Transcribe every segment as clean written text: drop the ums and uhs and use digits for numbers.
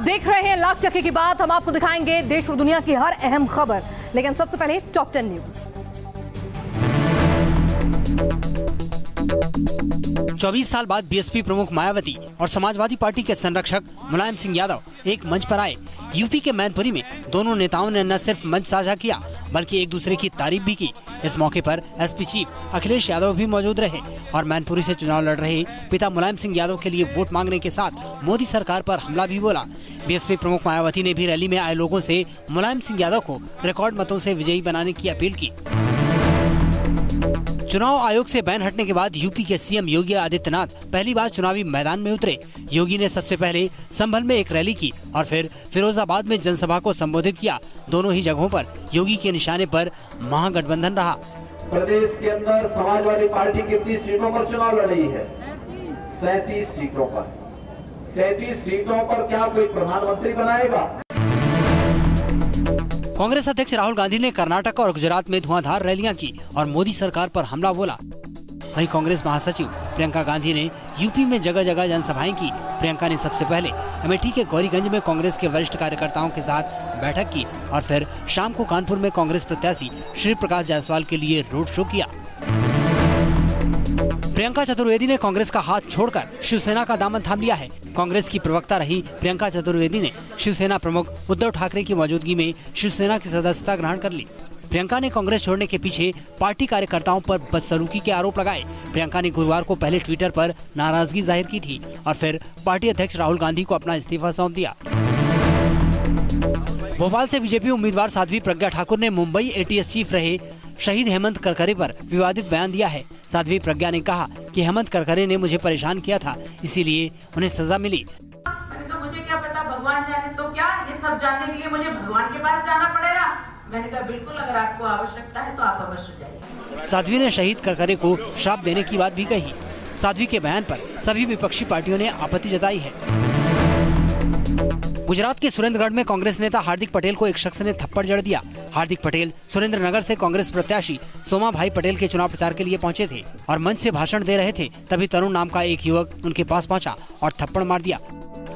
आप देख रहे हैं लाख टके की बात। हम आपको दिखाएंगे देश और दुनिया की हर अहम खबर, लेकिन सबसे पहले टॉप 10 न्यूज। 24 साल बाद बीएसपी प्रमुख मायावती और समाजवादी पार्टी के संरक्षक मुलायम सिंह यादव एक मंच पर आए। यूपी के मैनपुरी में दोनों नेताओं ने न सिर्फ मंच साझा किया बल्कि एक दूसरे की तारीफ भी की। इस मौके पर एसपी चीफ अखिलेश यादव भी मौजूद रहे और मैनपुरी से चुनाव लड़ रहे पिता मुलायम सिंह यादव के लिए वोट मांगने के साथ मोदी सरकार पर हमला भी बोला। बीएसपी प्रमुख मायावती ने भी रैली में आए लोगों से मुलायम सिंह यादव को रिकॉर्ड मतों से विजयी बनाने की अपील की। चुनाव आयोग से बैन हटने के बाद यूपी के सीएम योगी आदित्यनाथ पहली बार चुनावी मैदान में उतरे। योगी ने सबसे पहले संभल में एक रैली की और फिर फिरोजाबाद में जनसभा को संबोधित किया। दोनों ही जगहों पर योगी के निशाने पर महागठबंधन रहा। प्रदेश के अंदर समाजवादी पार्टी कितनी सीटों पर चुनाव लड़ रही है? 37 सीटों पर। 37 सीटों पर क्या कोई प्रधानमंत्री बनाएगा? कांग्रेस अध्यक्ष राहुल गांधी ने कर्नाटक और गुजरात में धुआंधार रैलियां की और मोदी सरकार पर हमला बोला। वहीं कांग्रेस महासचिव प्रियंका गांधी ने यूपी में जगह जगह जनसभाएं की। प्रियंका ने सबसे पहले अमेठी के गौरीगंज में कांग्रेस के वरिष्ठ कार्यकर्ताओं के साथ बैठक की और फिर शाम को कानपुर में कांग्रेस प्रत्याशी श्री प्रकाश जायसवाल के लिए रोड शो किया। प्रियंका चतुर्वेदी ने कांग्रेस का हाथ छोड़कर शिवसेना का दामन थाम लिया है। कांग्रेस की प्रवक्ता रही प्रियंका चतुर्वेदी ने शिवसेना प्रमुख उद्धव ठाकरे की मौजूदगी में शिवसेना की सदस्यता ग्रहण कर ली। प्रियंका ने कांग्रेस छोड़ने के पीछे पार्टी कार्यकर्ताओं पर बदसलूकी के आरोप लगाए। प्रियंका ने गुरुवार को पहले ट्विटर पर नाराजगी जाहिर की थी और फिर पार्टी अध्यक्ष राहुल गांधी को अपना इस्तीफा सौंप दिया। भोपाल से बीजेपी उम्मीदवार साध्वी प्रज्ञा ठाकुर ने मुंबई एटीएस चीफ रहे शहीद हेमंत करकरे पर विवादित बयान दिया है। साध्वी प्रज्ञा ने कहा कि हेमंत करकरे ने मुझे परेशान किया था, इसीलिए उन्हें सजा मिली। मैंने कहा मुझे क्या पता, भगवान जाने, तो क्या ये सब जानने के लिए मुझे भगवान के पास जाना पड़ेगा? मैंने कहा बिल्कुल, अगर आपको आवश्यकता है तो आप अवश्य जाइए। साध्वी ने शहीद करकरे को श्राप देने की बात भी कही। साध्वी के बयान पर सभी विपक्षी पार्टियों ने आपत्ति जताई है। गुजरात के सुरेंद्रगढ़ में कांग्रेस नेता हार्दिक पटेल को एक शख्स ने थप्पड़ जड़ दिया। हार्दिक पटेल सुरेंद्रनगर से कांग्रेस प्रत्याशी सोमा भाई पटेल के चुनाव प्रचार के लिए पहुंचे थे और मंच से भाषण दे रहे थे। तभी तरुण नाम का एक युवक उनके पास पहुंचा और थप्पड़ मार दिया।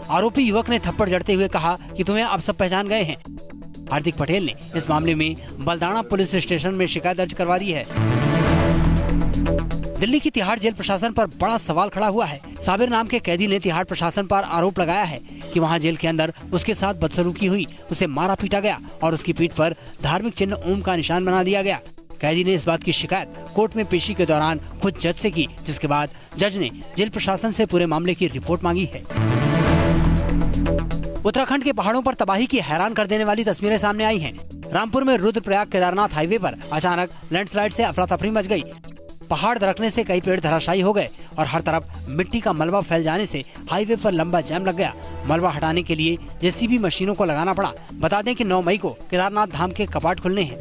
आरोपी युवक ने थप्पड़ जड़ते हुए कहा कि तुम्हें अब सब पहचान गए हैं। हार्दिक पटेल ने इस मामले में बलदाणा पुलिस स्टेशन में शिकायत दर्ज करवा दी है। दिल्ली की तिहाड़ जेल प्रशासन पर बड़ा सवाल खड़ा हुआ है। साबिर नाम के कैदी ने तिहाड़ प्रशासन पर आरोप लगाया है कि वहां जेल के अंदर उसके साथ बदसलूकी हुई, उसे मारा पीटा गया और उसकी पीठ पर धार्मिक चिन्ह ओम का निशान बना दिया गया। कैदी ने इस बात की शिकायत कोर्ट में पेशी के दौरान खुद जज से की, जिसके बाद जज ने जेल प्रशासन से पूरे मामले की रिपोर्ट मांगी है। उत्तराखंड के पहाड़ों पर तबाही की हैरान कर देने वाली तस्वीरें सामने आई हैं। रामपुर में रुद्रप्रयाग केदारनाथ हाईवे पर अचानक लैंडस्लाइड से अफरा तफरी मच गई। पहाड़ दरकने से कई पेड़ धराशायी हो गए और हर तरफ मिट्टी का मलबा फैल जाने से हाईवे पर लंबा जाम लग गया। मलबा हटाने के लिए जेसीबी मशीनों को लगाना पड़ा। बता दें कि 9 मई को केदारनाथ धाम के कपाट खुलने हैं।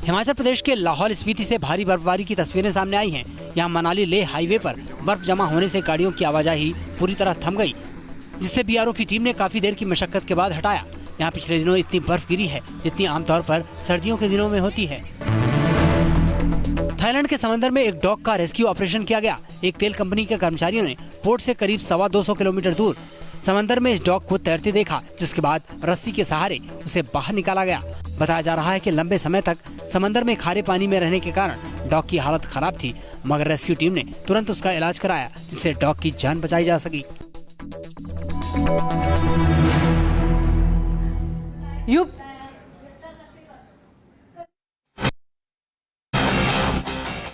हिमाचल प्रदेश के लाहौल स्पीति से भारी बर्फबारी की तस्वीरें सामने आई हैं। यहाँ मनाली लेह हाईवे पर बर्फ जमा होने से गाड़ियों की आवाजाही पूरी तरह थम गई, जिससे बीआरओ की टीम ने काफी देर की मशक्कत के बाद हटाया। यहाँ पिछले दिनों इतनी बर्फ गिरी है जितनी आमतौर पर सर्दियों के दिनों में होती है। थाईलैंड के समंदर में एक डॉग का रेस्क्यू ऑपरेशन किया गया। एक तेल कंपनी के कर्मचारियों ने पोर्ट से करीब 225 किलोमीटर दूर समंदर में इस डॉग को तैरते देखा, जिसके बाद रस्सी के सहारे उसे बाहर निकाला गया। बताया जा रहा है कि लंबे समय तक समंदर में खारे पानी में रहने के कारण डॉग की हालत खराब थी, मगर रेस्क्यू टीम ने तुरंत उसका इलाज कराया, जिससे डॉग की जान बचाई जा सकी।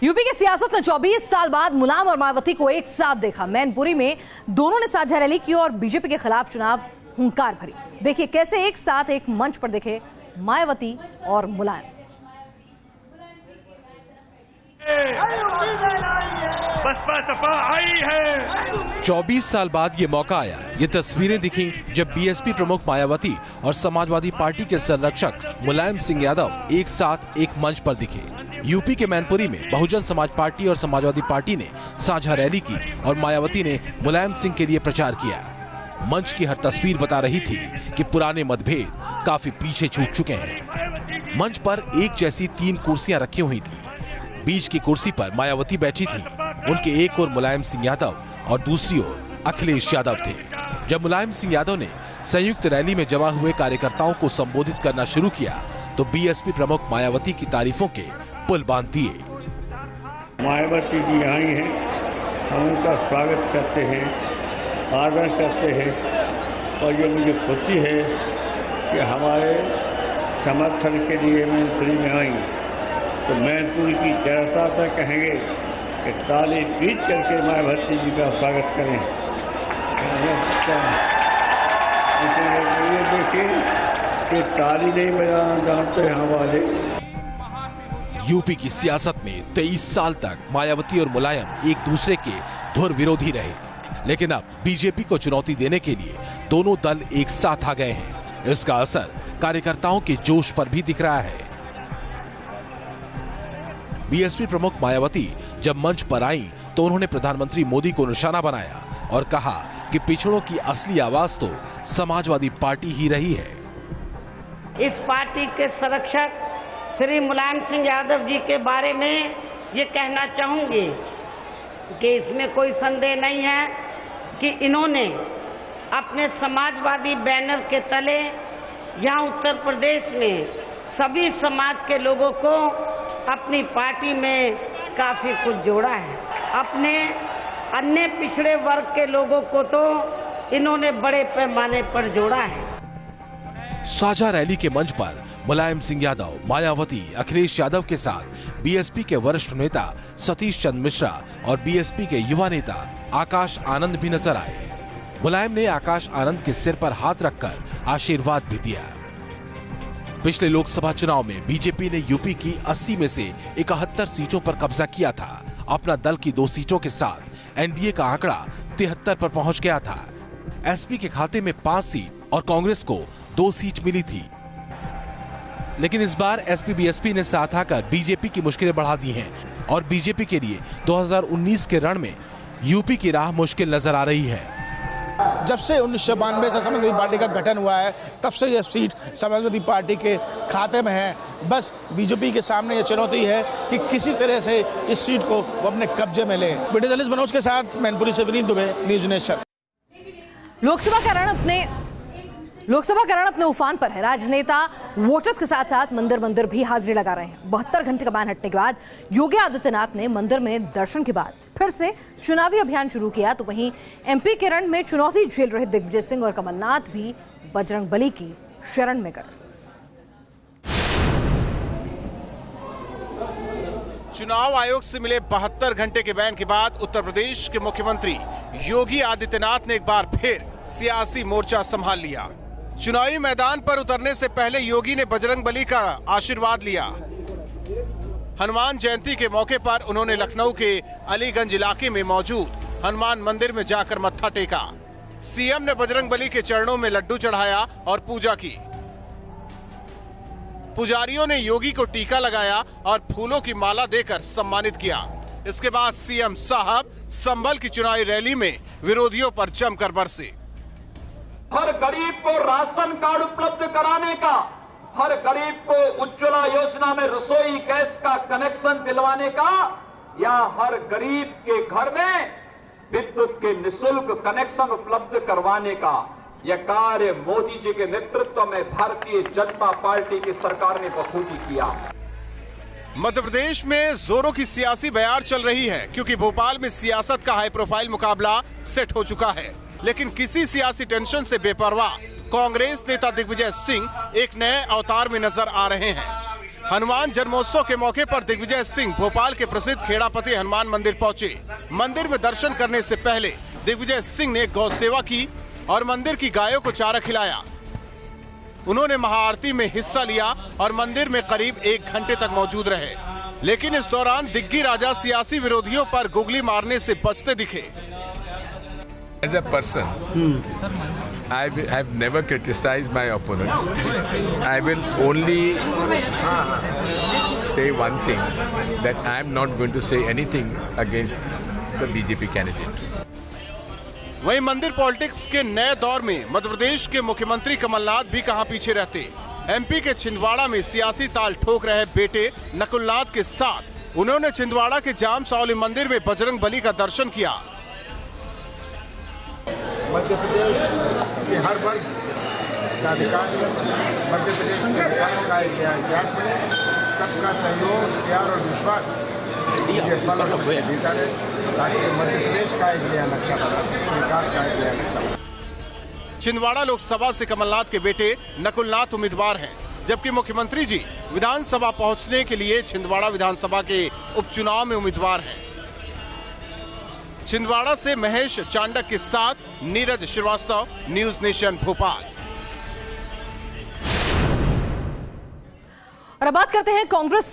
यूपी की सियासत में 24 साल बाद मुलायम और मायावती को एक साथ देखा। मैनपुरी में दोनों ने साझा रैली की और बीजेपी के खिलाफ चुनाव हुंकार भरी। देखिए कैसे एक साथ एक मंच पर दिखे मायावती और मुलायम। बसपा सपा आई है। 24 साल बाद ये मौका आया। ये तस्वीरें दिखी जब बीएसपी प्रमुख मायावती और समाजवादी पार्टी के संरक्षक मुलायम सिंह यादव एक साथ एक मंच पर दिखे। यूपी के मैनपुरी में बहुजन समाज पार्टी और समाजवादी पार्टी ने साझा रैली की और मायावती ने मुलायम सिंह के लिए प्रचार किया। मंच की हर तस्वीर बता रही थी कि पुराने मतभेद काफी पीछे छूट चुके हैं। मंच पर एक जैसी 3 कुर्सियां रखी हुई थी। बीच की कुर्सी पर मायावती बैठी थी। उनके एक ओर मुलायम सिंह यादव और दूसरी ओर अखिलेश यादव थे। जब मुलायम सिंह यादव ने संयुक्त रैली में जमा हुए कार्यकर्ताओं को संबोधित करना शुरू किया तो बीएसपी प्रमुख मायावती की तारीफों के पुल बांध दिए। मायावती जी यहाँ ही हैं, हम उनका स्वागत करते हैं, आदर करते हैं और ये मुझे खुशी है कि हमारे समर्थन के लिए मैनपुरी में आई। तो मैनपुरी की जनता से कहेंगे कि ताली पीट करके मायावती जी का स्वागत करें। ये देखिए कि ताली नहीं बजाना जानते हैं हमारे। यूपी की सियासत में 23 साल तक मायावती और मुलायम एक दूसरे के धुर विरोधी रहे, लेकिन अब बीजेपी को चुनौती देने के लिए दोनों दल एक साथ आ गए हैं। इसका असर कार्यकर्ताओं के जोश पर भी दिख रहा है। बीएसपी प्रमुख मायावती जब मंच पर आईं तो उन्होंने प्रधानमंत्री मोदी को निशाना बनाया और कहा कि पिछड़ों की असली आवाज तो समाजवादी पार्टी ही रही है। इस पार्टी के संरक्षक श्री मुलायम सिंह यादव जी के बारे में ये कहना चाहूंगी कि इसमें कोई संदेह नहीं है कि इन्होंने अपने समाजवादी बैनर के तले यहाँ उत्तर प्रदेश में सभी समाज के लोगों को अपनी पार्टी में काफी कुछ जोड़ा है। अपने अन्य पिछड़े वर्ग के लोगों को तो इन्होंने बड़े पैमाने पर जोड़ा है। साझा रैली के मंच पर मुलायम सिंह यादव, मायावती, अखिलेश यादव के साथ बीएसपी के वरिष्ठ नेता सतीश चंद्र मिश्रा और बीएसपी के युवा नेता आकाश आनंद भी नजर आए। मुलायम ने आकाश आनंद के सिर पर हाथ रखकर आशीर्वाद भी दिया। पिछले लोकसभा चुनाव में बीजेपी ने यूपी की 80 में से 71 सीटों पर कब्जा किया था। अपना दल की 2 सीटों के साथ एनडीए का आंकड़ा 73 पर पहुंच गया था। एसपी के खाते में 5 सीट और कांग्रेस को 2 सीट मिली थी। लेकिन इस बार एसपी बीएसपी ने साथ आकर बीजेपी की मुश्किलें बढ़ा दी हैं और बीजेपी के लिए 2019 के रण में यूपी की राह मुश्किल नजर आ रही है। जब से 1992 से समाजवादी पार्टी का गठन हुआ है तब से यह सीट समाजवादी पार्टी के खाते में है। बस बीजेपी के सामने यह चुनौती है कि किसी तरह से इस सीट को वो अपने कब्जे में ले। वीडियो जर्नलिस्ट मनोज के साथ मैनपुरी से विनीत दुबे, न्यूज़ नेशन। लोकसभा का रण अपने उफान पर है। राजनेता वोटर्स के साथ साथ मंदिर भी हाजिरी लगा रहे हैं। 72 घंटे का बैन हटने के बाद योगी आदित्यनाथ ने मंदिर में दर्शन के बाद फिर से चुनावी अभियान शुरू किया, तो वहीं एमपी के रण में चुनौती झेल रहे दिग्विजय सिंह और कमलनाथ भी बजरंगबली की शरण में गए। चुनाव आयोग से मिले 72 घंटे के बैन के बाद उत्तर प्रदेश के मुख्यमंत्री योगी आदित्यनाथ ने एक बार फिर सियासी मोर्चा संभाल लिया। चुनावी मैदान पर उतरने से पहले योगी ने बजरंगबली का आशीर्वाद लिया। हनुमान जयंती के मौके पर उन्होंने लखनऊ के अलीगंज इलाके में मौजूद हनुमान मंदिर में जाकर मत्था टेका। सीएम ने बजरंगबली के चरणों में लड्डू चढ़ाया और पूजा की। पुजारियों ने योगी को टीका लगाया और फूलों की माला देकर सम्मानित किया। इसके बाद सीएम साहब संभल की चुनावी रैली में विरोधियों पर जमकर बरसे। हर गरीब को राशन कार्ड उपलब्ध कराने का, हर गरीब को उज्ज्वला योजना में रसोई गैस का कनेक्शन दिलवाने का, या हर गरीब के घर में विद्युत के निःशुल्क कनेक्शन उपलब्ध करवाने का, यह कार्य मोदी जी के नेतृत्व में भारतीय जनता पार्टी की सरकार ने बखूबी किया। मध्य प्रदेश में जोरों की सियासी बयार चल रही है, क्योंकि भोपाल में सियासत का हाई प्रोफाइल मुकाबला सेट हो चुका है। लेकिन किसी सियासी टेंशन से बेपरवाह कांग्रेस नेता दिग्विजय सिंह एक नए अवतार में नजर आ रहे हैं। हनुमान जन्मोत्सव के मौके पर दिग्विजय सिंह भोपाल के प्रसिद्ध खेड़ापति हनुमान मंदिर पहुंचे। मंदिर में दर्शन करने से पहले दिग्विजय सिंह ने गौ सेवा की और मंदिर की गायों को चारा खिलाया। उन्होंने महाआरती में हिस्सा लिया और मंदिर में करीब 1 घंटे तक मौजूद रहे। लेकिन इस दौरान दिग्गी राजा सियासी विरोधियों पर गुगली मारने से बचते दिखे। As a person, I have never criticized my opponents. I will only say one thing, that I am not going to say anything against the BJP candidate. वहीं मंदिर पॉलिटिक्स के नए दौर में मध्य प्रदेश के मुख्यमंत्री कमलनाथ भी कहां पीछे रहते। एमपी के छिंदवाड़ा में सियासी ताल ठोक रहे बेटे नकुलनाथ के साथ उन्होंने छिंदवाड़ा के जाम सावली मंदिर में बजरंगबली का दर्शन किया। मध्य प्रदेश के हर वर्ग का विकास करें, मध्य प्रदेश के विकास का इतिहास बने, सबका सहयोग, प्यार और विश्वास ये बल और देता रहे, ताकि मध्य प्रदेश का एक नया नक्शा बना सके, विकास का एक नया नक्शा बना सके। छिंदवाड़ा लोकसभा से कमलनाथ के बेटे नकुलनाथ उम्मीदवार हैं, जबकि मुख्यमंत्री जी विधानसभा पहुंचने के लिए छिंदवाड़ा विधानसभा के उपचुनाव में उम्मीदवार हैं। छिंदवाड़ा से महेश चांडक के साथ नीरज श्रीवास्तव, न्यूज नेशन भोपाल। और अब बात करते हैं कांग्रेस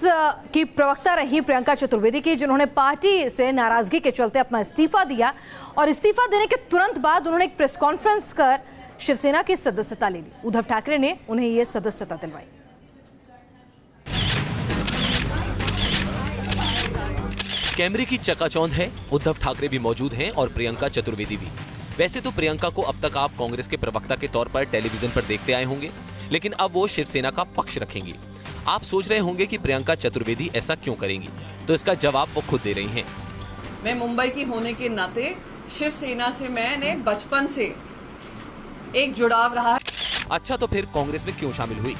की प्रवक्ता रही प्रियंका चतुर्वेदी की, जिन्होंने पार्टी से नाराजगी के चलते अपना इस्तीफा दिया और इस्तीफा देने के तुरंत बाद उन्होंने एक प्रेस कॉन्फ्रेंस कर शिवसेना की सदस्यता ले ली। उद्धव ठाकरे ने उन्हें यह सदस्यता दिलवाई। कैमरे की चकाचौंध है, उद्धव ठाकरे भी मौजूद हैं और प्रियंका चतुर्वेदी भी। वैसे तो प्रियंका को अब तक आप कांग्रेस के प्रवक्ता के तौर पर टेलीविजन पर देखते आए होंगे, लेकिन अब वो शिवसेना का पक्ष रखेंगी। आप सोच रहे होंगे कि प्रियंका चतुर्वेदी ऐसा क्यों करेंगी, तो इसका जवाब वो खुद दे रही हैं। मैं मुंबई की होने के नाते शिवसेना से मैंने बचपन से एक जुड़ाव रहा है। अच्छा, तो फिर कांग्रेस में क्यों शामिल हुई?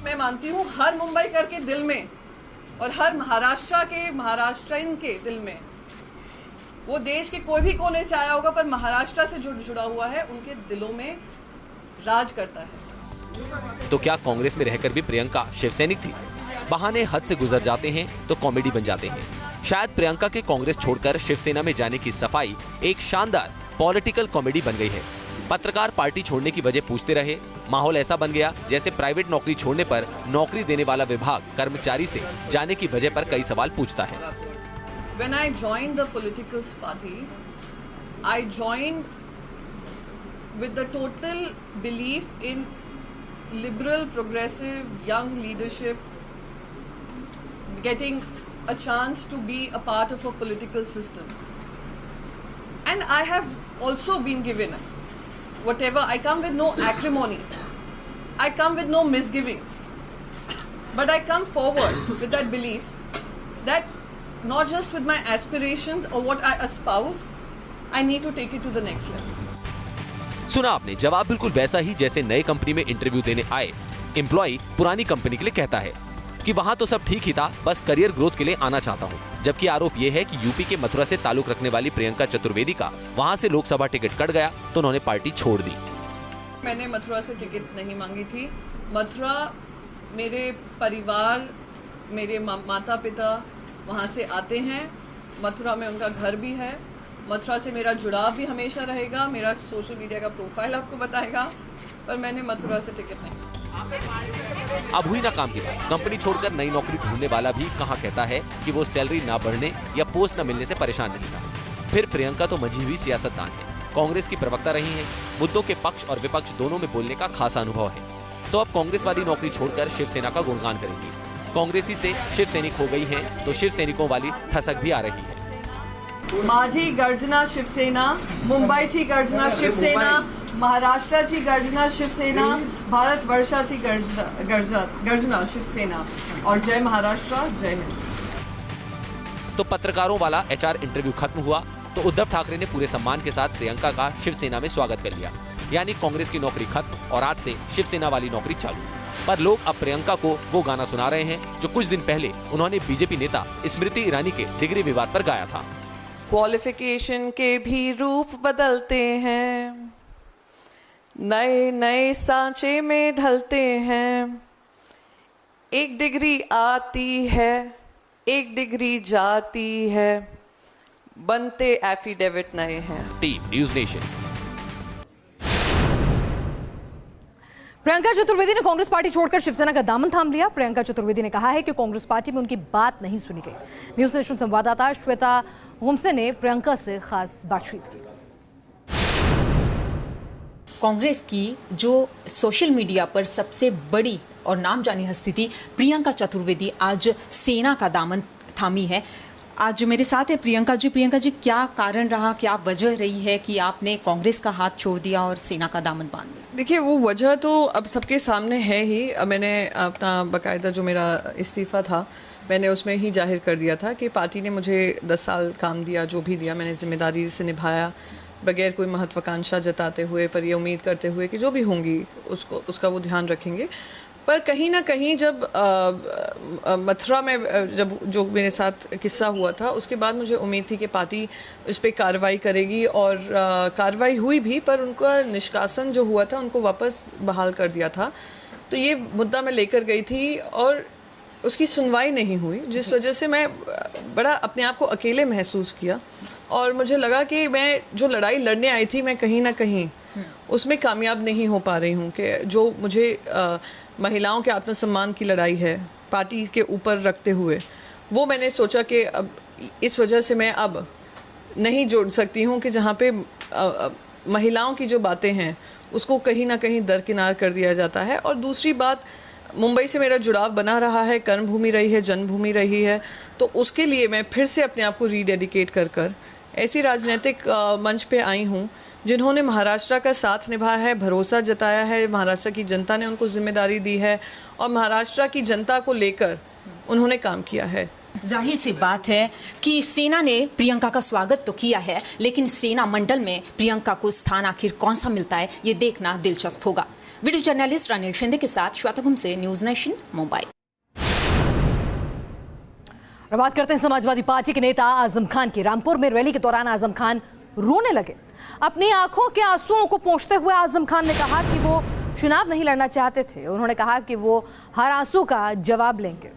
मैं मानती हूँ हर मुंबई के दिल में और हर महाराष्ट्रियन के दिल में, वो देश के कोई भी कोने से आया होगा पर महाराष्ट्र से जुड़ा हुआ है, उनके दिलों में राज करता है। तो क्या कांग्रेस में रहकर भी प्रियंका शिवसैनिक थी? बहाने हद से गुजर जाते हैं तो कॉमेडी बन जाते हैं। शायद प्रियंका के कांग्रेस छोड़कर शिवसेना में जाने की सफाई एक शानदार पॉलिटिकल कॉमेडी बन गई है। पत्रकार पार्टी छोड़ने की वजह पूछते रहे, माहौल ऐसा बन गया जैसे प्राइवेट नौकरी छोड़ने पर नौकरी देने वाला विभाग कर्मचारी से जाने की वजह पर कई सवाल पूछता है। When I joined the political party, I joined with the total belief in liberal, progressive, young leadership, getting a chance to be a part of a political system. And I have also been given whatever. I come with no acrimony. I come with no misgivings. But I come forward with that belief that not just with my aspirations or what I espouse, I need to take it to the next level. सुना आपने, जवाब बिल्कुल वैसा ही जैसे नए company में interview देने आए एम्प्लॉय पुरानी कंपनी के लिए कहता है कि वहाँ तो सब ठीक ही था, बस करियर ग्रोथ के लिए आना चाहता हूँ। जबकि आरोप ये है कि यूपी के मथुरा से ताल्लुक रखने वाली प्रियंका चतुर्वेदी का वहाँ से लोकसभा टिकट कट गया तो उन्होंने पार्टी छोड़ दी। मैंने मथुरा से टिकट नहीं मांगी थी। मथुरा मेरे परिवार, मेरे माता पिता वहाँ से आते हैं, मथुरा में उनका घर भी है, मथुरा से मेरा जुड़ाव भी हमेशा रहेगा। मेरा सोशल मीडिया का प्रोफाइल आपको बताएगा, पर मैंने मथुरा से टिकट नहीं। अब हुई ना काम की बात, कंपनी छोड़कर नई नौकरी ढूंढने वाला भी कहाँ कहता है कि वो सैलरी ना बढ़ने या पोस्ट न मिलने से परेशान नहीं था। फिर प्रियंका तो मंझी हुई सियासतदान है, कांग्रेस की प्रवक्ता रही हैं, मुद्दों के पक्ष और विपक्ष दोनों में बोलने का खासा अनुभव है। तो अब कांग्रेस वाली नौकरी छोड़कर शिवसेना का गुणगान करेंगी। कांग्रेसी से शिव सैनिक हो गई हैं, तो शिव सैनिकों वाली ठसक भी आ रही है। माझी गर्जना शिवसेना, मुंबईची गर्जना शिवसेना, महाराष्ट्राची गर्जना शिवसेना, भारत वर्षाची गर्जना शिवसेना और जय महाराष्ट्र, जय हिंद। तो पत्रकारों वाला एचआर इंटरव्यू खत्म हुआ तो उद्धव ठाकरे ने पूरे सम्मान के साथ प्रियंका का शिवसेना में स्वागत कर लिया। यानी कांग्रेस की नौकरी खत्म और आज से शिवसेना वाली नौकरी चालू। पर लोग अब प्रियंका को वो गाना सुना रहे हैं जो कुछ दिन पहले उन्होंने बीजेपी नेता स्मृति ईरानी के डिग्री विवाद पर गाया था। क्वालिफिकेशन के भी रूप बदलते हैं, नए नए सांचे में ढलते हैं, एक डिग्री आती है, एक डिग्री जाती है, बनते एफिडेविट नए हैं। Team news nation. Priyanka Chaturvedi ने कांग्रेस पार्टी छोड़कर शिवसेना का दामन थाम लिया। प्रियंका चतुर्वेदी ने कहा है कि कांग्रेस पार्टी में उनकी बात नहीं सुनी गई। न्यूज नेशन संवाददाता श्वेता होमसे ने प्रियंका से खास बातचीत की। कांग्रेस की जो सोशल मीडिया पर सबसे बड़ी और नाम जानी हस्ती थी प्रियंका चतुर्वेदी आज सेना का दामन थामी है। आज मेरे साथ है प्रियंका जी। प्रियंका जी, क्या कारण रहा, क्या वजह रही है कि आपने कांग्रेस का हाथ छोड़ दिया और सेना का दामन बांध लिया? देखिए, वो वजह तो अब सबके सामने है ही। मैंने अपना बाकायदा जो मेरा इस्तीफ़ा था मैंने उसमें ही जाहिर कर दिया था कि पार्टी ने मुझे 10 साल काम दिया, जो भी दिया मैंने जिम्मेदारी से निभाया। बगैर कोई महत्वाकांक्षा जताते हुए, पर ये उम्मीद करते हुए कि जो भी होंगी उसका वो ध्यान रखेंगे। पर कहीं ना कहीं जब मथुरा में जब जो मेरे साथ किस्सा हुआ था, उसके बाद मुझे उम्मीद थी कि पार्टी इस पर कार्रवाई करेगी, और कार्रवाई हुई भी, पर उनका निष्कासन जो हुआ था उनको वापस बहाल कर दिया था। तो ये मुद्दा मैं लेकर गई थी और उसकी सुनवाई नहीं हुई, जिस वजह से मैं बड़ा अपने आप को अकेले महसूस किया, और मुझे लगा कि मैं जो लड़ाई लड़ने आई थी मैं कहीं ना कहीं उसमें कामयाब नहीं हो पा रही हूँ, कि जो मुझे महिलाओं के आत्मसम्मान की लड़ाई है पार्टी के ऊपर रखते हुए, वो मैंने सोचा कि अब इस वजह से मैं अब नहीं जोड़ सकती हूँ कि जहाँ पे महिलाओं की जो बातें हैं उसको कहीं ना कहीं दरकिनार कर दिया जाता है। और दूसरी बात, मुंबई से मेरा जुड़ाव बना रहा है, कर्मभूमि रही है, जन्मभूमि रही है, तो उसके लिए मैं फिर से अपने आप को रीडेडिकेट कर ऐसी राजनीतिक मंच पे आई हूँ जिन्होंने महाराष्ट्र का साथ निभाया है, भरोसा जताया है, महाराष्ट्र की जनता ने उनको जिम्मेदारी दी है, और महाराष्ट्र की जनता को लेकर उन्होंने काम किया है। जाहिर सी बात है कि सेना ने प्रियंका का स्वागत तो किया है, लेकिन सेना मंडल में प्रियंका को स्थान आखिर कौन सा मिलता है, ये देखना दिलचस्प होगा। वीडियो जर्नलिस्ट रानिल शिंदे के साथ श्वेता घुमसे, न्यूज नेशन, मुंबई। और बात करते हैं समाजवादी पार्टी के नेता आजम खान की। रामपुर में रैली के दौरान आजम खान रोने लगे। अपनी आंखों के आंसुओं को पोंछते हुए आजम खान ने कहा कि वो चुनाव नहीं लड़ना चाहते थे। उन्होंने कहा कि वो हर आंसू का जवाब लेंगे।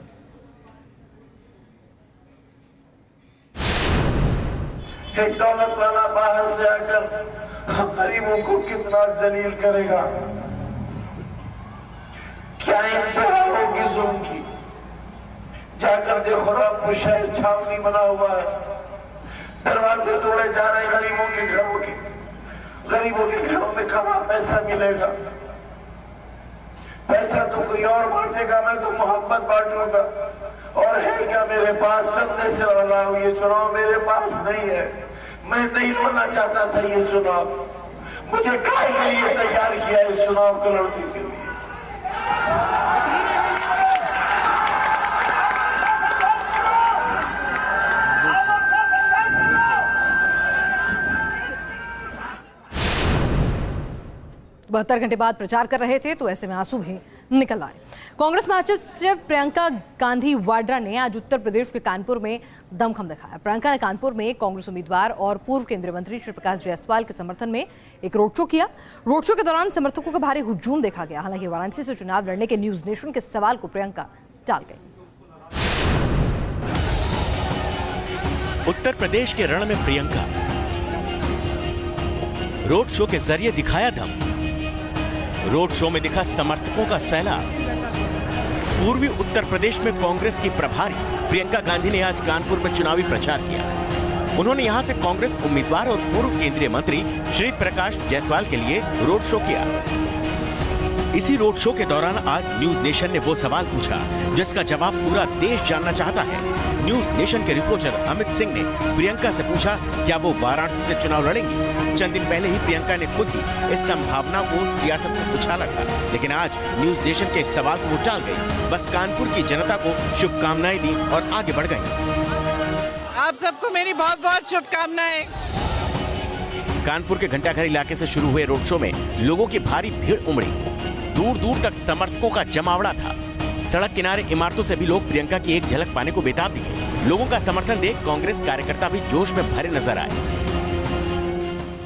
एक दौलत वाला बाहर से आकर हम गरीबों को कितना जलील करेगा, क्या इंतहा होगी जुल्म की। जाकर देखो रामपुर शहर छावनी बना हुआ है, दरवाजे तोड़े जा रहे गरीबों के घरों के। गरीबों के घरों में कहाँ पैसा मिलेगा? पैसा तो कोई और बांटेगा, मैं तो मोहब्बत बांटूंगा। और है क्या मेरे पास? चंदे से लड़ा हूं, ये चुनाव मेरे पास नहीं है। मैं नहीं लड़ना चाहता था ये चुनाव, मुझे काहे के लिए तैयार किया इस चुनाव को लड़ने के लिए। बहत्तर घंटे बाद प्रचार कर रहे थे तो ऐसे में आंसू भी निकल आए। कांग्रेस महासचिव प्रियंका गांधी वाड्रा ने आज उत्तर प्रदेश के कानपुर में दमखम दिखाया। प्रियंका ने कानपुर में कांग्रेस उम्मीदवार और पूर्व केंद्रीय मंत्री श्री प्रकाश जायसवाल के समर्थन में एक रोड शो किया। रोड शो के दौरान समर्थकों का भारी हुजूम देखा गया। हालांकि वाराणसी से चुनाव लड़ने के न्यूज नेशन के सवाल को प्रियंका टाल गई। उत्तर प्रदेश के रण में प्रियंका रोड शो के जरिए दिखाया दम। रोड शो में दिखा समर्थकों का सैलाब। पूर्वी उत्तर प्रदेश में कांग्रेस की प्रभारी प्रियंका गांधी ने आज कानपुर में चुनावी प्रचार किया। उन्होंने यहां से कांग्रेस उम्मीदवार और पूर्व केंद्रीय मंत्री श्री प्रकाश जायसवाल के लिए रोड शो किया। इसी रोड शो के दौरान आज न्यूज नेशन ने वो सवाल पूछा जिसका जवाब पूरा देश जानना चाहता है। न्यूज नेशन के रिपोर्टर अमित सिंह ने प्रियंका से पूछा क्या वो वाराणसी से चुनाव लड़ेंगी। चंद दिन पहले ही प्रियंका ने खुद ही इस संभावना को सियासत में उछाला था, लेकिन आज न्यूज नेशन के इस सवाल को टाल गई। बस कानपुर की जनता को शुभकामनाएं दी और आगे बढ़ गयी। आप सबको मेरी बहुत बहुत शुभकामनाएं। कानपुर के घंटाघर इलाके से शुरू हुए रोड शो में लोगों की भारी भीड़ उमड़ी। दूर दूर तक समर्थकों का जमावड़ा था। सड़क किनारे इमारतों से भी लोग प्रियंका की एक झलक पाने को बेताब दिखे। लोगों का समर्थन देख कांग्रेस कार्यकर्ता भी जोश में भरे नजर आए।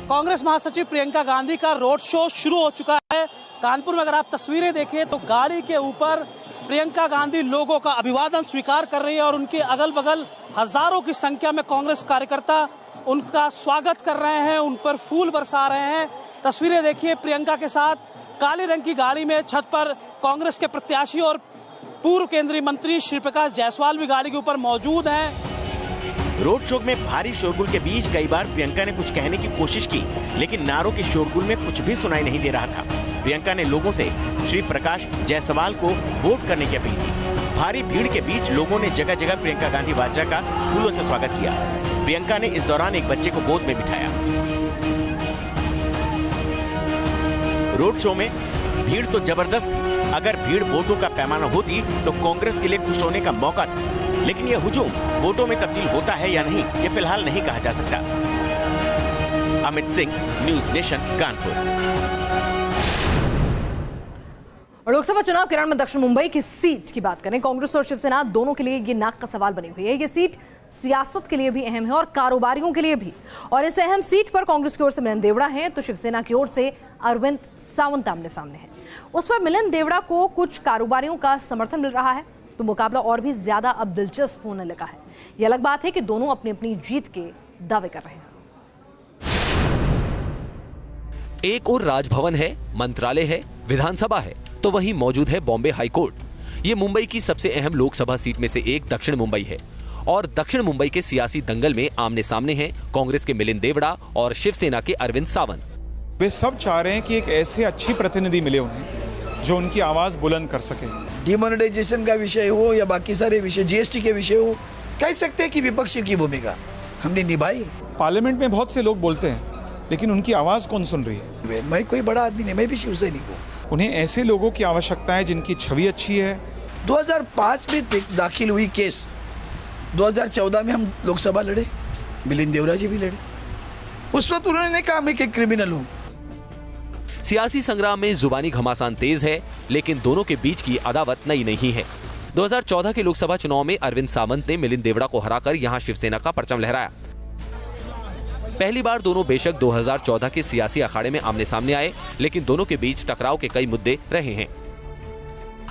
कांग्रेस महासचिव प्रियंका गांधी का रोड शो शुरू हो चुका है। कानपुर में अगर आप तस्वीरें देखें तो गाड़ी के ऊपर प्रियंका गांधी लोगों का अभिवादन स्वीकार कर रही है और उनके अगल बगल हजारों की संख्या में कांग्रेस कार्यकर्ता उनका स्वागत कर रहे हैं, उन पर फूल बरसा रहे हैं। तस्वीरें देखिए, प्रियंका के साथ काले रंग की गाड़ी में छत पर कांग्रेस के प्रत्याशी और पूर्व केंद्रीय मंत्री श्री प्रकाश जायसवाल भी गाड़ी के ऊपर मौजूद हैं। रोड शो में भारी शोरगुल के बीच कई बार प्रियंका ने कुछ कहने की कोशिश की, लेकिन नारों के शोरगुल में कुछ भी सुनाई नहीं दे रहा था। प्रियंका ने लोगों से श्री प्रकाश जायसवाल को वोट करने की अपील की। भारी भीड़ के बीच लोगों ने जगह जगह प्रियंका गांधी वाड्रा का फूलों से स्वागत किया। प्रियंका ने इस दौरान एक बच्चे को गोद में बिठाया। रोड शो में भीड़ तो जबरदस्त थी। अगर भीड़ वोटों का पैमाना होती तो कांग्रेस के लिए खुश होने का मौका था, लेकिन यह हुजूम वोटों में तब्दील होता है या नहीं, ये फिलहाल नहीं कहा जा सकता। Amit Singh, news nation, Kanpur. और लोकसभा चुनाव के रण में दक्षिण मुंबई की सीट की बात करें, कांग्रेस और शिवसेना दोनों के लिए ये नाक का सवाल बनी हुई है। ये सीट सियासत के लिए भी अहम है और कारोबारियों के लिए भी। और इस अहम सीट पर कांग्रेस की ओर से मिलिंद देवड़ा हैं तो शिवसेना की ओर से अरविंद सावंत आमने सामने है। उस पर मिलिंद देवड़ा को कुछ कारोबारियों का समर्थन मिल रहा है तो मुकाबला और भी ज्यादा अब दिलचस्प होने लगा है। यह अलग बात है कि दोनों अपनी अपनी जीत के दावे कर रहे हैं। एक और राजभवन है, मंत्रालय है, विधानसभा है, तो वहीं मौजूद है बॉम्बे हाई कोर्ट। ये मुंबई की सबसे अहम लोकसभा सीट में से एक दक्षिण मुंबई है और दक्षिण मुंबई के सियासी दंगल में आमने सामने हैं कांग्रेस के मिलिंद देवड़ा और शिवसेना के अरविंद सावंत। वे सब चाह रहे हैं कि एक ऐसे अच्छी प्रतिनिधि मिले उन्हें जो उनकी आवाज बुलंद कर सके। डिमोनेटाइजेशन का विषय हो या बाकी सारे विषय, जीएसटी के विषय हो, कह सकते हैं कि विपक्ष की भूमिका हमने निभाई। पार्लियामेंट में बहुत से लोग बोलते हैं लेकिन उनकी आवाज कौन सुन रही है? मैं कोई बड़ा आदमी नहीं, मैं भी शिवसैनिक हूँ। उन्हें ऐसे लोगों की आवश्यकता है जिनकी छवि अच्छी है। 2005 में दाखिल हुई केस, 2014 में हम लोकसभा लड़े, मिलिंद देवड़ा जी भी लड़े। उस वक्त उन्होंने नहीं कहा मैं कि क्रिमिनल हूँ। सियासी संग्राम में जुबानी घमासान तेज है लेकिन दोनों के बीच की अदावत नई नहीं है। 2014 के लोकसभा चुनाव में अरविंद सावंत ने मिलिंद देवड़ा को हराकर यहां शिवसेना का परचम लहराया। पहली बार दोनों बेशक 2014 के सियासी अखाड़े में आमने सामने आए लेकिन दोनों के बीच टकराव के कई मुद्दे रहे हैं।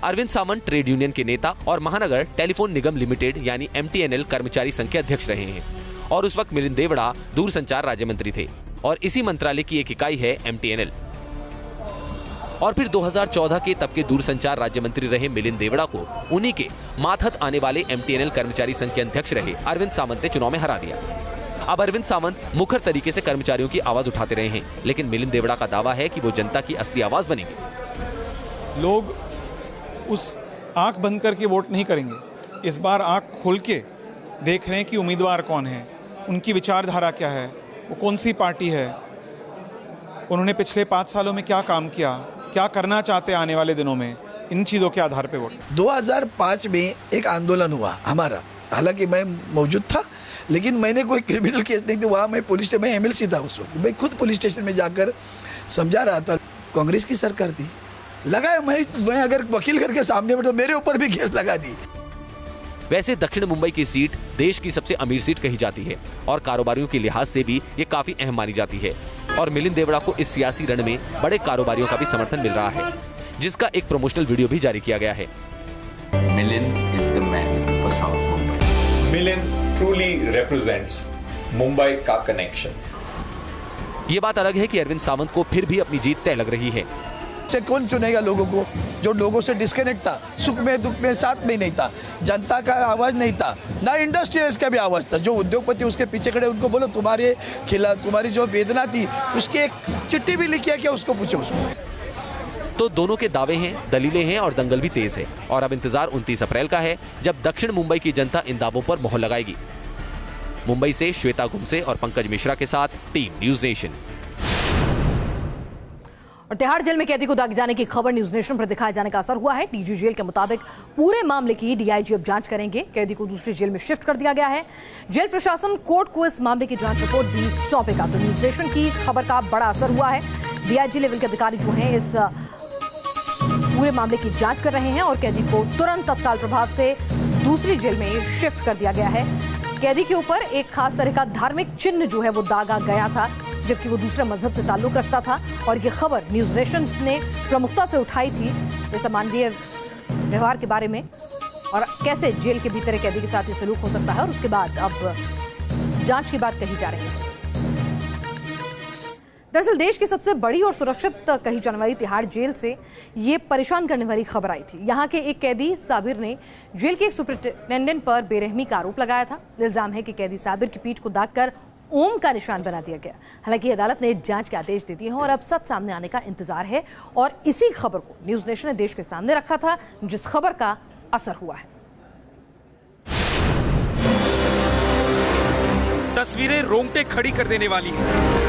अरविंद सावंत ट्रेड यूनियन के नेता और महानगर टेलीफोन निगम लिमिटेड यानी MTNL कर्मचारी संघ के अध्यक्ष रहे हैं और उस वक्त मिलिंद देवड़ा दूरसंचार राज्य मंत्री थे और इसी मंत्रालय की एक इकाई है MTNL। और फिर 2014 के तब के दूरसंचार राज्य मंत्री रहे मिलिंद देवड़ा को उन्हीं के मातहत आने वाले MTNL कर्मचारी संघ के अध्यक्ष रहे अरविंद सावंत ने चुनाव में हरा दिया। अब अरविंद सावंत मुखर तरीके से कर्मचारियों की आवाज उठाते रहे हैं लेकिन मिलिंद देवड़ा का दावा है कि वो जनता की असली आवाज बनेंगे। लोग उस आंख बंद करके वोट नहीं करेंगे, इस बार आंख खोल के देख रहे हैं कि उम्मीदवार कौन है, उनकी विचारधारा क्या है, वो कौन सी पार्टी है, उन्होंने पिछले 5 सालों में क्या काम किया, क्या करना चाहते हैं आने वाले दिनों में। इन चीजों के आधार पे वोट। 2005 में एक आंदोलन हुआ हमारा, हालांकि मैं मौजूद था लेकिन मैंने कोई क्रिमिनल केस नहीं था। वहाँ मैं पुलिस स्टेशन में MLC था उस वक्त, मैं खुद पुलिस स्टेशन में जाकर समझा रहा था। कांग्रेस की सरकार थी, लगा मैं अगर वकील करके सामने बैठा तो मेरे ऊपर भी केस लगा दी। वैसे दक्षिण मुंबई की सीट देश की सबसे अमीर सीट कही जाती है और कारोबारियों के लिहाज से भी ये काफी अहम मानी जाती है और मिलिंद देवड़ा को इस सियासी रण में बड़े कारोबारियों का भी समर्थन मिल रहा है जिसका एक प्रमोशनल वीडियो भी जारी किया गया है। Milind is the man for south Mumbai. Milind truly represents Mumbai का कनेक्शन। ये बात अलग है कि अरविंद सावंत को फिर भी अपनी जीत तय लग रही है। से कौन चुनेगा लोगों को जो लोगों से डिस्कनेक्ट था, सुख में दुख में साथ में नहीं था, जनता का आवाज नहीं था, ना इंडस्ट्रियल्स का भी आवाज था। जो उद्योगपति उसके पीछे खड़े उनको बोलो तुम्हारे खिलाफ तुम्हारी जो वेदना थी उसकी एक चिट्ठी भी लिखी है क्या, उसको पूछो उसको। तो दोनों के दावे हैं, दलीलें हैं और दंगल भी तेज है और अब इंतजार 29 अप्रैल का है जब दक्षिण मुंबई की जनता इन दावों पर मोहर लगाएगी। मुंबई से श्वेता घुमसे और पंकज मिश्रा के साथ टीम न्यूज नेशन। और तिहाड़ जेल में कैदी को दागे जाने की खबर न्यूज नेशन पर दिखाए जाने का असर हुआ है। टीजी जेल के मुताबिक पूरे मामले की DIG अब जांच करेंगे। कैदी को दूसरी जेल में शिफ्ट कर दिया गया है। जेल प्रशासन कोर्ट को इस मामले की जांच रिपोर्ट भी सौंपेगा। तो न्यूज नेशन की खबर का बड़ा असर हुआ है। DIG लेवल के अधिकारी जो हैं इस पूरे मामले की जांच कर रहे हैं और कैदी को तुरंत तत्काल प्रभाव से दूसरी जेल में शिफ्ट कर दिया गया है। कैदी के ऊपर एक खास तरह का धार्मिक चिन्ह जो है वो दागा गया था जबकि वो दूसरे मजहब से ताल्लुक रखता था और ये खबर न्यूज नेशन ने प्रमुखता से उठाई थी इस अमानवीय व्यवहार के बारे में और कैसे जेल के भीतर कैदी के साथ ये सलूक हो सकता है। और उसके बाद अब जांच की बात कही जा रही है। दरअसल देश की सबसे बड़ी और सुरक्षित कही जाने वाली तिहाड़ जेल से ये परेशान करने वाली खबर आई थी। यहाँ के एक कैदी साबिर ने जेल के एक सुपरिटेंडेंट पर बेरहमी का आरोप लगाया था। इल्जाम है कि कैदी साबिर की पीठ को दागकर ओम का निशान बना दिया गया। हालांकि अदालत ने जांच के आदेश दे दिए हैं और अब सच सामने आने का इंतजार है और इसी खबर को न्यूज नेशन ने देश के सामने रखा था जिस खबर का असर हुआ है। तस्वीरें रोंगटे खड़ी कर देने वाली हैं।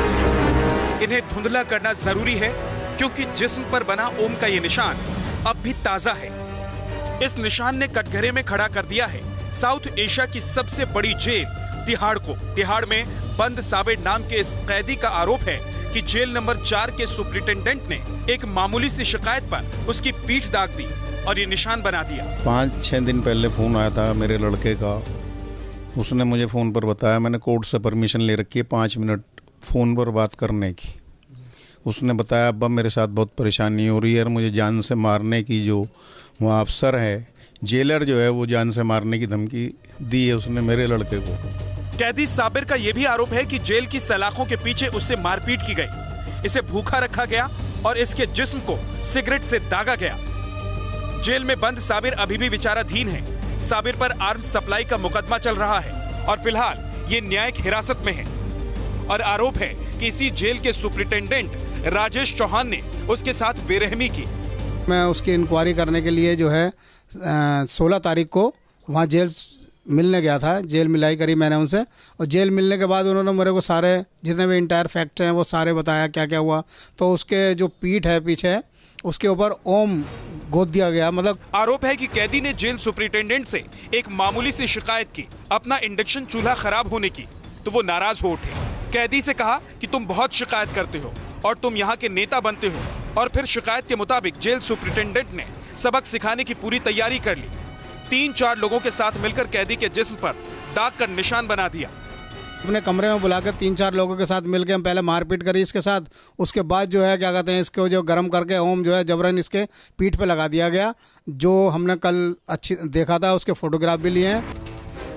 इन्हें धुंधला करना जरूरी है क्योंकि जिस्म पर बना ओम का ये निशान अब भी ताजा है। इस निशान ने कटघरे में खड़ा कर दिया है साउथ एशिया की सबसे बड़ी जेल तिहाड़ को। तिहाड़ में बंद साबिर नाम के इस कैदी का आरोप है कि जेल नंबर 4 के सुपरिटेंडेंट ने एक मामूली सी शिकायत पर उसकी पीठ दाग दी और ये निशान बना दिया। 5-6 दिन पहले फोन आया था मेरे लड़के का, उसने मुझे फोन पर बताया, मैंने कोर्ट से परमिशन ले रखी है 5 मिनट फोन पर बात करने की। उसने बताया अब्बा मेरे साथ बहुत परेशानी हो रही है और मुझे जान से मारने की, जो वहाँ अफसर है, जेलर जो है, वो जान से मारने की धमकी दी है उसने मेरे लड़के को। कैदी साबिर का यह भी आरोप है कि जेल की सलाखों के पीछे उससे मारपीट की गई, इसे भूखा रखा गया और इसके जिस्म को सिगरेट से दागा गया। जेल में बंद साबिर अभी भी विचाराधीन है। साबिर पर आर्म्स सप्लाई का मुकदमा चल रहा है और फिलहाल ये न्यायिक हिरासत में है और आरोप है कि इसी जेल के सुपरिटेंडेंट राजेश चौहान ने उसके साथ बेरहमी की। मैं उसकी इंक्वायरी करने के लिए जो है 16 तारीख को वहाँ जेल मिलने गया था। जेल मिलाई करी मैंने उनसे और जेल मिलने के बाद उन्होंने मेरे को सारे जितने भी इंटायर फैक्ट हैं वो सारे बताया क्या क्या हुआ। तो उसके जो पीठ है पीछे, उसके ऊपर ओम गोद दिया गया। मतलब आरोप है कि कैदी ने जेल सुपरिटेंडेंट से एक मामूली सी शिकायत की, अपना इंडक्शन चूल्हा खराब होने की, तो वो नाराज हो उठे। कैदी से कहा कि तुम बहुत शिकायत करते हो और तुम यहाँ के नेता बनते हो, और फिर शिकायत के मुताबिक जेल सुपरिटेंडेंट ने सबक सिखाने की पूरी तैयारी कर ली। 3-4 लोगों के साथ मिलकर कैदी के जिस्म पर दाग कर निशान बना दिया। अपने कमरे में बुलाकर 3-4 लोगों के साथ मिलकर हम पहले मारपीट करी इसके साथ। उसके बाद जो है क्या कहते हैं, इसको जो गर्म करके ओम जो है जबरन इसके पीठ पे लगा दिया गया, जो हमने कल अच्छी देखा था, उसके फोटोग्राफ भी लिए हैं।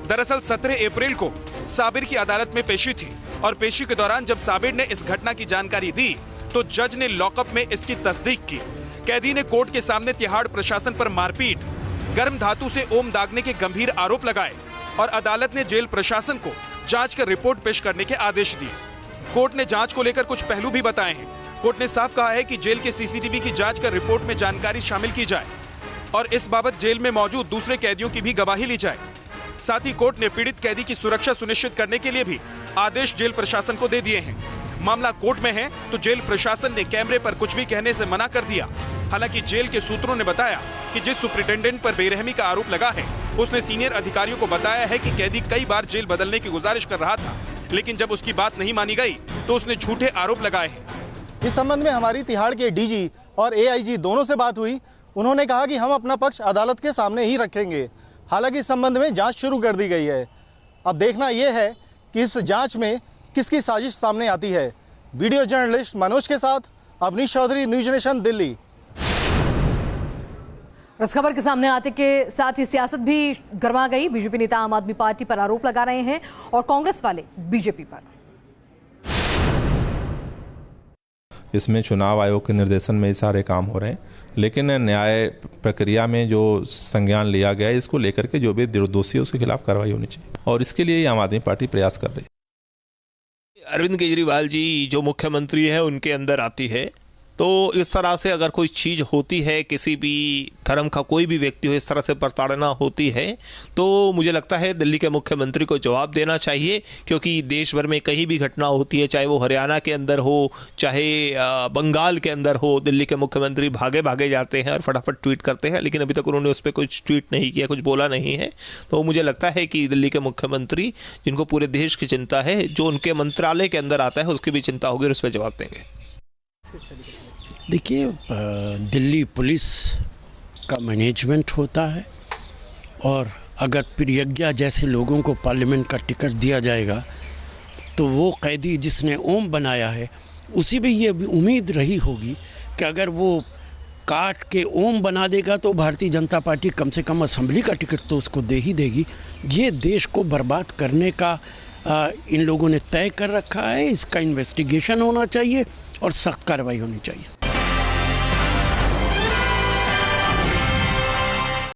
दरअसल 17 अप्रैल को साबिर की अदालत में पेशी थी और पेशी के दौरान जब साबिर ने इस घटना की जानकारी दी तो जज ने लॉकअप में इसकी तस्दीक की। कैदी ने कोर्ट के सामने तिहाड़ प्रशासन पर मारपीट, गर्म धातु से ओम दागने के गंभीर आरोप लगाए और अदालत ने जेल प्रशासन को जांच कर रिपोर्ट पेश करने के आदेश दिए। कोर्ट ने जांच को लेकर कुछ पहलू भी बताए हैं। कोर्ट ने साफ कहा है कि जेल के सीसीटीवी की जांच कर रिपोर्ट में जानकारी शामिल की जाए और इस बाबत जेल में मौजूद दूसरे कैदियों की भी गवाही ली जाए। साथ ही कोर्ट ने पीड़ित कैदी की सुरक्षा सुनिश्चित करने के लिए भी आदेश जेल प्रशासन को दे दिए हैं। मामला कोर्ट में है तो जेल प्रशासन ने कैमरे पर कुछ भी कहने से मना कर दिया। हालांकि जेल के सूत्रों ने बताया कि जिस सुपरिटेंडेंट पर बेरहमी का आरोप लगा है उसने सीनियर अधिकारियों को बताया है कि कैदी कई बार जेल बदलने की गुजारिश कर रहा था, लेकिन जब उसकी बात नहीं मानी गई तो उसने झूठे आरोप लगाए हैं। इस संबंध में हमारी तिहाड़ के डीजी और एआईजी दोनों से बात हुई। उन्होंने कहा कि हम अपना पक्ष अदालत के सामने ही रखेंगे। हालांकि इस संबंध में जांच शुरू कर दी गई है। अब देखना यह है कि इस जांच में किसकी साजिश सामने आती है। वीडियो जर्नलिस्ट मनोज के साथ अवनीश चौधरी, न्यूज नेशन, दिल्ली। इस खबर के सामने आते के साथ ही सियासत भी गर्मा गई। बीजेपी नेता आम आदमी पार्टी पर आरोप लगा रहे हैं और कांग्रेस वाले बीजेपी पर। इसमें चुनाव आयोग के निर्देशन में ये सारे काम हो रहे हैं, लेकिन न्याय प्रक्रिया में जो संज्ञान लिया गया है इसको लेकर के जो भी दोषी है उसके खिलाफ कार्रवाई होनी चाहिए और इसके लिए आम आदमी पार्टी प्रयास कर रही है। अरविंद केजरीवाल जी जो मुख्यमंत्री है उनके अंदर आती है, तो इस तरह से अगर कोई चीज़ होती है, किसी भी धर्म का कोई भी व्यक्ति हो, इस तरह से प्रताड़ना होती है, तो मुझे लगता है दिल्ली के मुख्यमंत्री को जवाब देना चाहिए। क्योंकि देश भर में कहीं भी घटना होती है, चाहे वो हरियाणा के अंदर हो, चाहे बंगाल के अंदर हो, दिल्ली के मुख्यमंत्री भागे भागे जाते हैं और फटाफट ट्वीट करते हैं, लेकिन अभी तक उन्होंने उस पर कुछ ट्वीट नहीं किया, कुछ बोला नहीं है। तो मुझे लगता है कि दिल्ली के मुख्यमंत्री, जिनको पूरे देश की चिंता है, जो उनके मंत्रालय के अंदर आता है उसकी भी चिंता होगी और उस पर जवाब देंगे। देखिए, दिल्ली पुलिस का मैनेजमेंट होता है और अगर प्रियज्ञा जैसे लोगों को पार्लियामेंट का टिकट दिया जाएगा तो वो कैदी जिसने ओम बनाया है उसी भी ये उम्मीद रही होगी कि अगर वो काट के ओम बना देगा तो भारतीय जनता पार्टी कम से कम असेंबली का टिकट तो उसको दे ही देगी। ये देश को बर्बाद करने का इन लोगों ने तय कर रखा है। इसका इन्वेस्टिगेशन होना चाहिए और सख्त कार्रवाई होनी चाहिए।